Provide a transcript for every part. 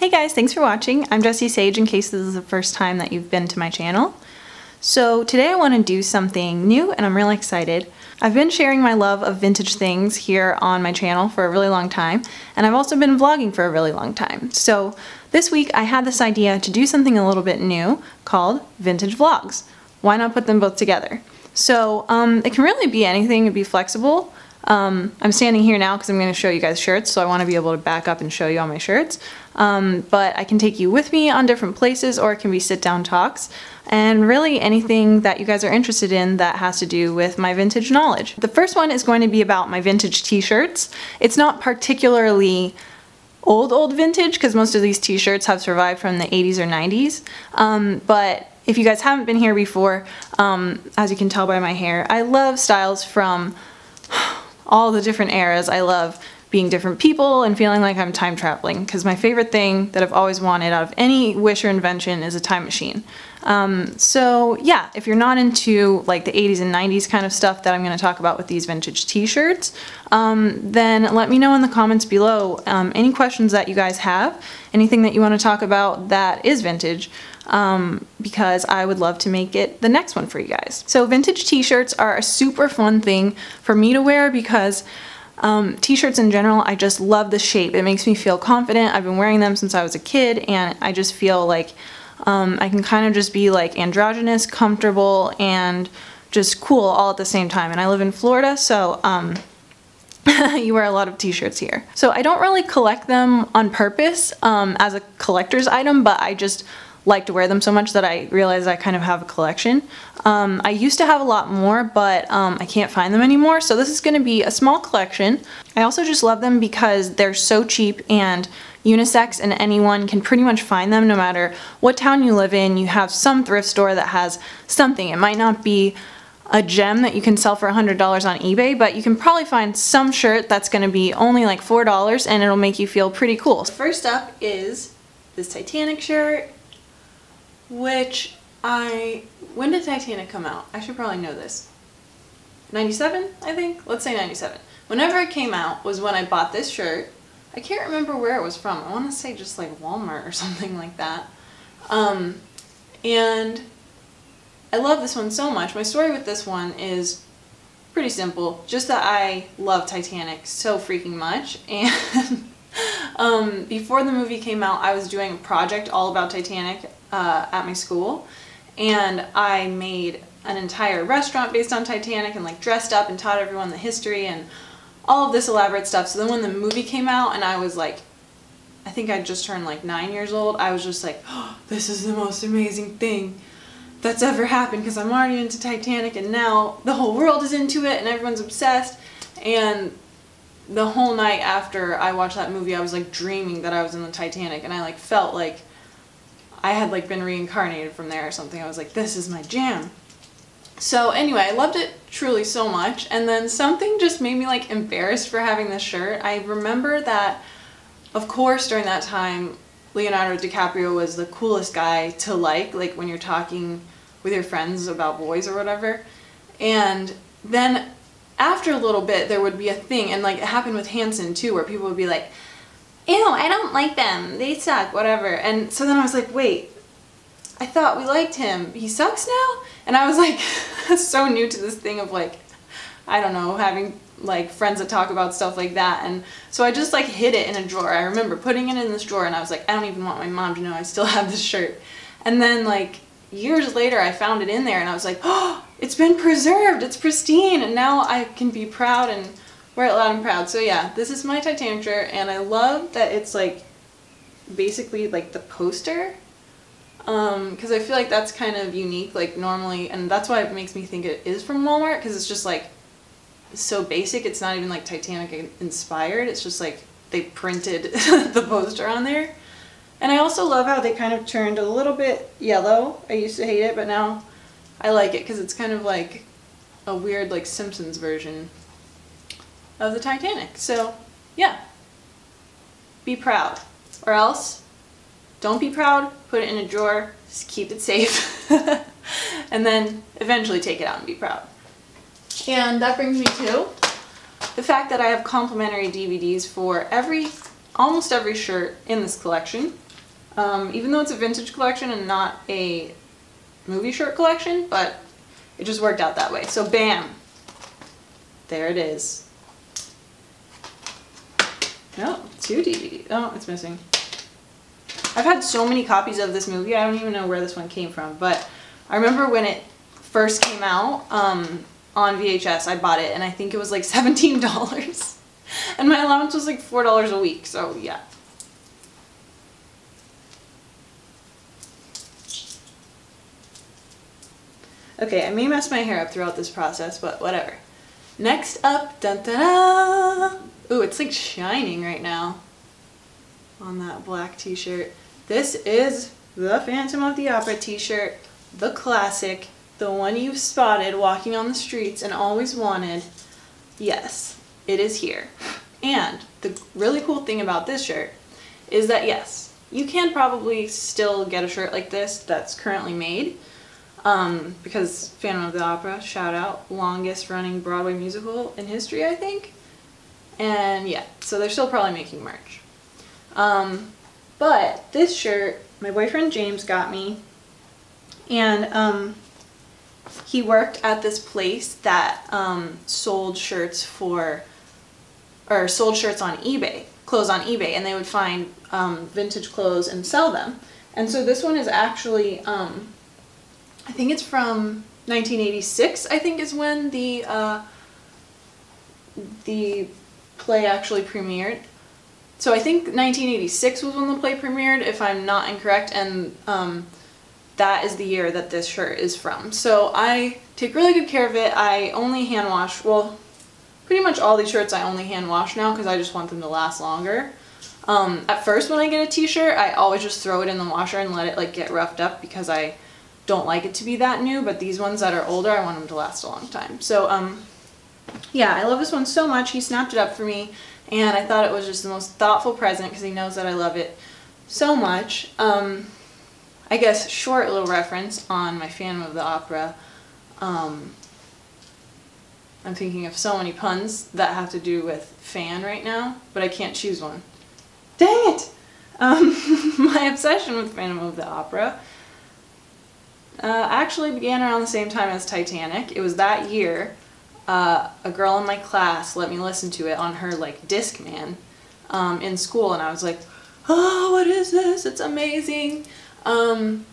Hey guys, thanks for watching. I'm Jessie Sage in case this is the first time that you've been to my channel. So today I want to do something new and I'm really excited. I've been sharing my love of vintage things here on my channel for a really long time, and I've also been vlogging for a really long time. So this week I had this idea to do something a little bit new called vintage vlogs. Why not put them both together? So it can really be anything, it'd be flexible. I'm standing here now because I'm going to show you guys shirts, so I want to be able to back up and show you all my shirts. But I can take you with me on different places, or it can be sit-down talks, and really anything that you guys are interested in that has to do with my vintage knowledge. The first one is going to be about my vintage t-shirts. It's not particularly old vintage because most of these t-shirts have survived from the 80s or 90s, but if you guys haven't been here before, as you can tell by my hair, I love styles from all the different eras. I love being different people and feeling like I'm time traveling, because my favorite thing that I've always wanted out of any wish or invention is a time machine. So yeah, if you're not into like the 80s and 90s kind of stuff that I'm going to talk about with these vintage t-shirts, then let me know in the comments below any questions that you guys have, anything that you want to talk about that is vintage, because I would love to make it the next one for you guys. So vintage t-shirts are a super fun thing for me to wear because t-shirts in general, I just love the shape. It makes me feel confident. I've been wearing them since I was a kid, and I just feel like I can kind of just be like androgynous, comfortable, and just cool all at the same time. And I live in Florida, so you wear a lot of t-shirts here. So I don't really collect them on purpose as a collector's item, but I just like to wear them so much that I realize I kind of have a collection. I used to have a lot more, but I can't find them anymore, so this is going to be a small collection. I also just love them because they're so cheap and unisex, and anyone can pretty much find them no matter what town you live in. You have some thrift store that has something. It might not be a gem that you can sell for $100 on eBay, but you can probably find some shirt that's going to be only like $4 and it'll make you feel pretty cool. First up is this Titanic shirt, which when did Titanic come out? I should probably know this. 97, I think? Let's say 97. Whenever it came out was when I bought this shirt. I can't remember where it was from. I want to say just like Walmart or something like that. And I love this one so much. My story with this one is pretty simple. Just that I love Titanic so freaking much. And before the movie came out, I was doing a project all about Titanic at my school, and I made an entire restaurant based on Titanic and like dressed up and taught everyone the history and all of this elaborate stuff. So then when the movie came out and I was like, I think I just turned like 9 years old, I was just like, oh, this is the most amazing thing that's ever happened, because I'm already into Titanic and now the whole world is into it and everyone's obsessed. And the whole night after I watched that movie, I was like dreaming that I was in the Titanic, and I like felt like I had like been reincarnated from there or something. I was like, this is my jam. So anyway, I loved it truly so much, and then something just made me like embarrassed for having this shirt. I remember that, of course, during that time, Leonardo DiCaprio was the coolest guy to like when you're talking with your friends about boys or whatever. And then after a little bit, there would be a thing, and like it happened with Hanson too, where people would be like, ew, I don't like them, they suck, whatever. And so then I was like, wait, I thought we liked him, he sucks now? And I was like so new to this thing of like, I don't know, having like friends that talk about stuff like that. And so I just like hid it in a drawer. I remember putting it in this drawer, and I was like, I don't even want my mom to know I still have this shirt. And then like years later I found it in there, and I was like, oh, it's been preserved, it's pristine, and now I can be proud and wear it loud and proud. So yeah, this is my Titanic shirt, and I love that it's like basically like the poster, because I feel like that's kind of unique, like normally, and that's why it makes me think it is from Walmart, because it's just like so basic. It's not even like Titanic inspired, it's just like they printed the poster on there. And I also love how they kind of turned a little bit yellow. I used to hate it, but now I like it because it's kind of like a weird like Simpsons version of the Titanic. So yeah, be proud, or else don't be proud, put it in a drawer, just keep it safe, and then eventually take it out and be proud. And that brings me to the fact that I have complimentary DVDs for almost every shirt in this collection. even though it's a vintage collection and not a movie shirt collection, but it just worked out that way. So bam, there it is. No, 2 DVDs. Oh, it's missing. I've had so many copies of this movie, I don't even know where this one came from, but I remember when it first came out on VHS, I bought it, and I think it was like $17. And my allowance was like $4 a week, so yeah. Okay, I may mess my hair up throughout this process, but whatever. Next up, dun da da! Ooh, it's like shining right now on that black t-shirt. This is the Phantom of the Opera t-shirt, the classic, the one you've spotted walking on the streets and always wanted. Yes, it is here. And the really cool thing about this shirt is that yes, you can probably still get a shirt like this that's currently made. Because Phantom of the Opera, shout out, longest running Broadway musical in history, I think. And yeah, so they're still probably making merch. But this shirt, my boyfriend James got me, and he worked at this place that sold shirts on eBay, clothes on eBay, and they would find vintage clothes and sell them. And so this one is actually I think it's from 1986, I think is when the play actually premiered. So I think 1986 was when the play premiered, if I'm not incorrect, and that is the year that this shirt is from. So I take really good care of it. I only hand wash, well, pretty much all these shirts I only hand wash now because I just want them to last longer. At first when I get a t-shirt, I always just throw it in the washer and let it like get roughed up because I don't like it to be that new, but these ones that are older, I want them to last a long time. So, yeah, I love this one so much. He snapped it up for me, and I thought it was just the most thoughtful present because he knows that I love it so much. I guess, short little reference on my Phantom of the Opera. I'm thinking of so many puns that have to do with fan right now, but I can't choose one. Dang it! My obsession with Phantom of the Opera actually began around the same time as Titanic. It was that year. A girl in my class let me listen to it on her like Discman in school, and I was like, oh, what is this? It's amazing. And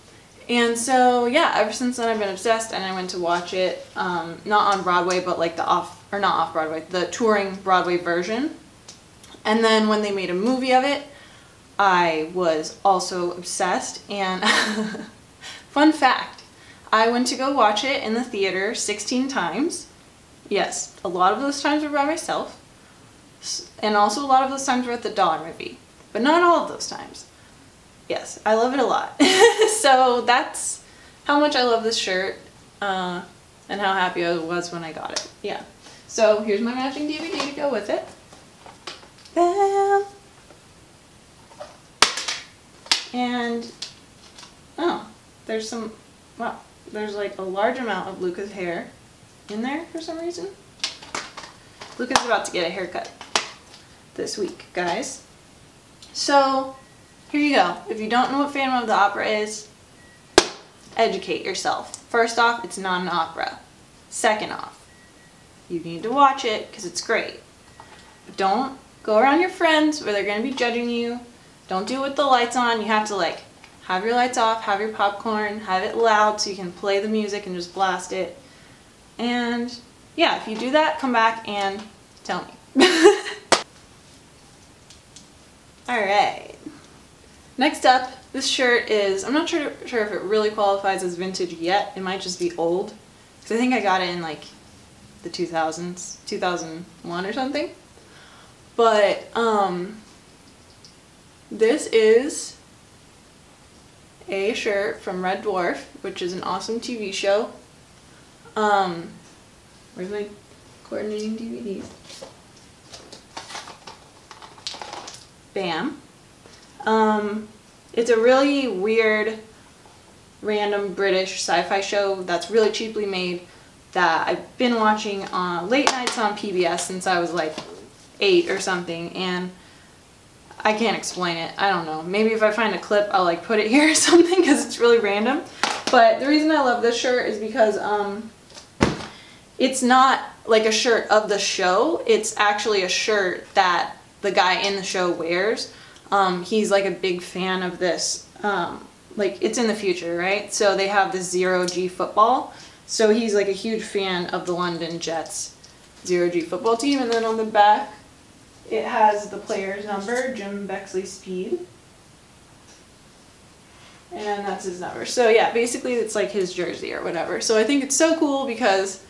so yeah, ever since then I've been obsessed, and I went to watch it not on Broadway, but like not off Broadway, the touring Broadway version. And then when they made a movie of it, I was also obsessed. And fun fact, I went to go watch it in the theater 16 times. Yes, a lot of those times were by myself, and also a lot of those times were at the Dollar Movie, but not all of those times. Yes, I love it a lot. So that's how much I love this shirt, and how happy I was when I got it. Yeah. So here's my matching DVD to go with it. Bam! And, oh, there's some, wow, there's like a large amount of Luca's hair in there for some reason. Luca's about to get a haircut this week, guys. So, here you go. If you don't know what Phantom of the Opera is, educate yourself. First off, it's not an opera. Second off, you need to watch it because it's great. But don't go around your friends where they're going to be judging you. Don't do it with the lights on. You have to like have your lights off, have your popcorn, have it loud so you can play the music and just blast it. And yeah, if you do that, come back and tell me. Alright. Next up, this shirt is, I'm not sure if it really qualifies as vintage yet. It might just be old. Because I think I got it in like the 2000s, 2001 or something. But this is a shirt from Red Dwarf, which is an awesome TV show. Where's my coordinating DVDs? Bam. It's a really weird, random British sci-fi show that's really cheaply made that I've been watching on late nights on PBS since I was like 8 or something, and I can't explain it. I don't know. Maybe if I find a clip, I'll like put it here or something because it's really random. But the reason I love this shirt is because it's not like a shirt of the show. It's actually a shirt that the guy in the show wears. He's like a big fan of this. Like it's in the future, right? So they have this 0G football. So he's like a huge fan of the London Jets 0G football team. And then on the back, it has the player's number, Jim Bexley Speed. And that's his number. So yeah, basically it's like his jersey or whatever. So I think it's so cool because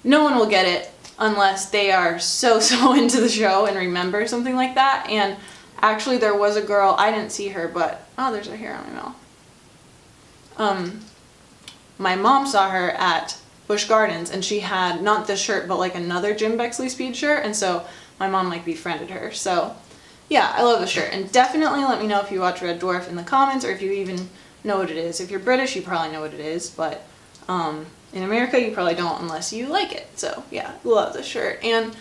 no one will get it unless they are so into the show and remember something like that. And actually there was a girl, I didn't see her, but, oh, there's a hair on my mouth. My mom saw her at Busch Gardens and she had not this shirt but like another Jim Bexley Speed shirt, and so my mom like befriended her. So yeah, I love the shirt, and definitely let me know if you watch Red Dwarf in the comments or if you even know what it is. If you're British, you probably know what it is, but in America you probably don't unless you like it. So yeah, love the shirt. And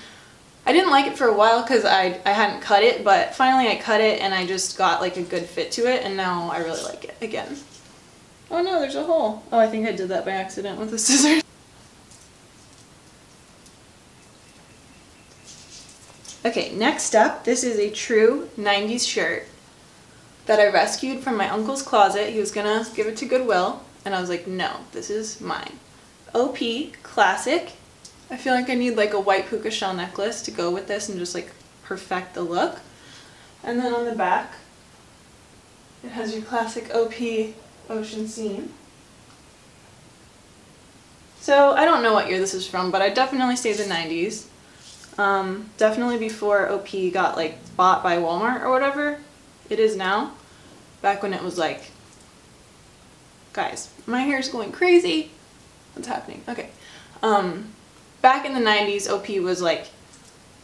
I didn't like it for a while because I hadn't cut it, but finally I cut it and I just got like a good fit to it, and now I really like it again. Oh no, there's a hole. Oh, I think I did that by accident with the scissors. Okay, next up, this is a true 90s shirt that I rescued from my uncle's closet. He was gonna give it to Goodwill, and I was like, no, this is mine. Opie Classic. I feel like I need like a white puka shell necklace to go with this and just like perfect the look. And then on the back, it has your classic Opie ocean scene. So I don't know what year this is from, but I definitely say the 90s. Definitely before OP got like bought by Walmart or whatever it is now. Back when it was like, guys, my hair is going crazy. What's happening? Okay. Back in the 90s, OP was like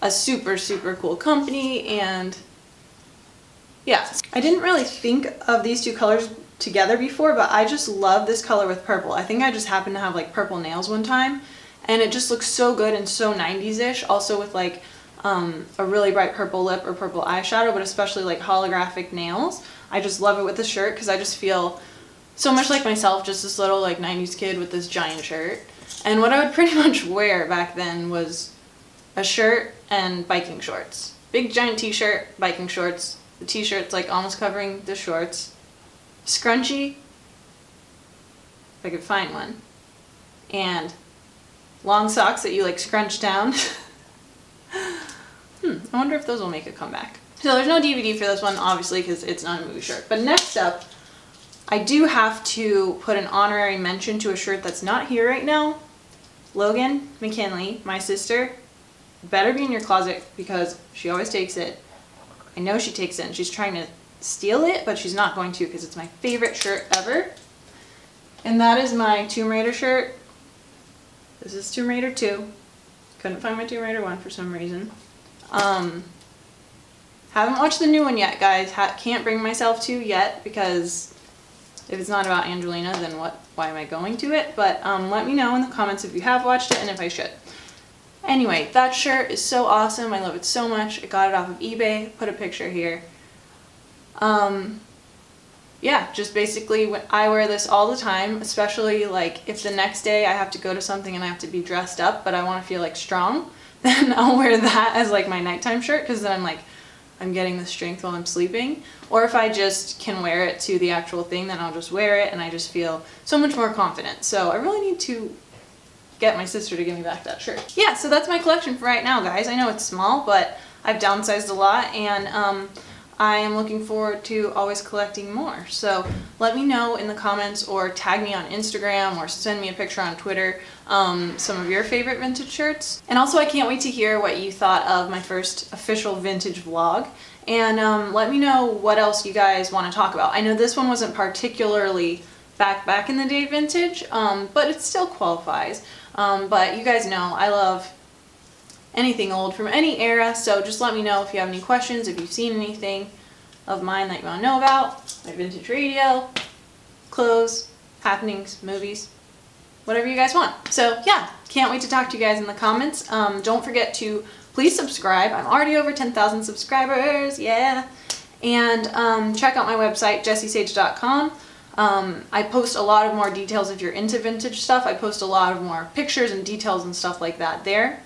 a super cool company, and yeah. I didn't really think of these two colors together before, but I just love this color with purple. I think I just happened to have like purple nails one time, and it just looks so good and so 90s-ish, also with like a really bright purple lip or purple eyeshadow, but especially like holographic nails. I just love it with the shirt because I just feel so much like myself, just this little like 90s kid with this giant shirt. And what I would pretty much wear back then was a shirt and biking shorts. Big giant t-shirt, biking shorts. The t-shirt's like almost covering the shorts. Scrunchie, if I could find one. And long socks that you like scrunch down. I wonder if those will make a comeback. So there's no DVD for this one, obviously, because it's not a movie shirt. But next up, I do have to put an honorary mention to a shirt that's not here right now. Logan McKinley, my sister, better be in your closet because she always takes it. I know she takes it and she's trying to steal it, but she's not going to because it's my favorite shirt ever. And that is my Tomb Raider shirt. This is Tomb Raider 2. Couldn't find my Tomb Raider 1 for some reason. Haven't watched the new one yet, guys. Can't bring myself to yet because if it's not about Angelina, then why am I going to it? But let me know in the comments if you have watched it and if I should. Anyway, that shirt is so awesome. I love it so much. I got it off of eBay. Put a picture here. Yeah, just basically I wear this all the time, especially like if the next day I have to go to something and I have to be dressed up, but I want to feel like strong, then I'll wear that as like my nighttime shirt because then I'm like, I'm getting the strength while I'm sleeping. Or if I just can wear it to the actual thing, then I'll just wear it and I just feel so much more confident. So I really need to get my sister to give me back that shirt. Yeah, so that's my collection for right now, guys. I know it's small, but I've downsized a lot, and I am looking forward to always collecting more. So let me know in the comments or tag me on Instagram or send me a picture on Twitter some of your favorite vintage shirts. And also I can't wait to hear what you thought of my first official vintage vlog. And let me know what else you guys want to talk about. I know this one wasn't particularly back in the day vintage, but it still qualifies. But you guys know I love anything old from any era, so just let me know if you have any questions, if you've seen anything of mine that you want to know about, my vintage radio, clothes, happenings, movies, whatever you guys want. So yeah, can't wait to talk to you guys in the comments. Don't forget to please subscribe. I'm already over 10,000 subscribers, yeah. And check out my website, jessiesage.com. I post a lot of more details if you're into vintage stuff. I post a lot of more pictures and details and stuff like that there.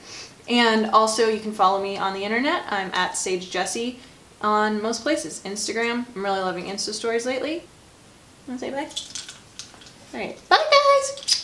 And also you can follow me on the internet. I'm at Sage Jessie on most places. Instagram. I'm really loving Insta stories lately. Want to say bye? Alright, bye guys!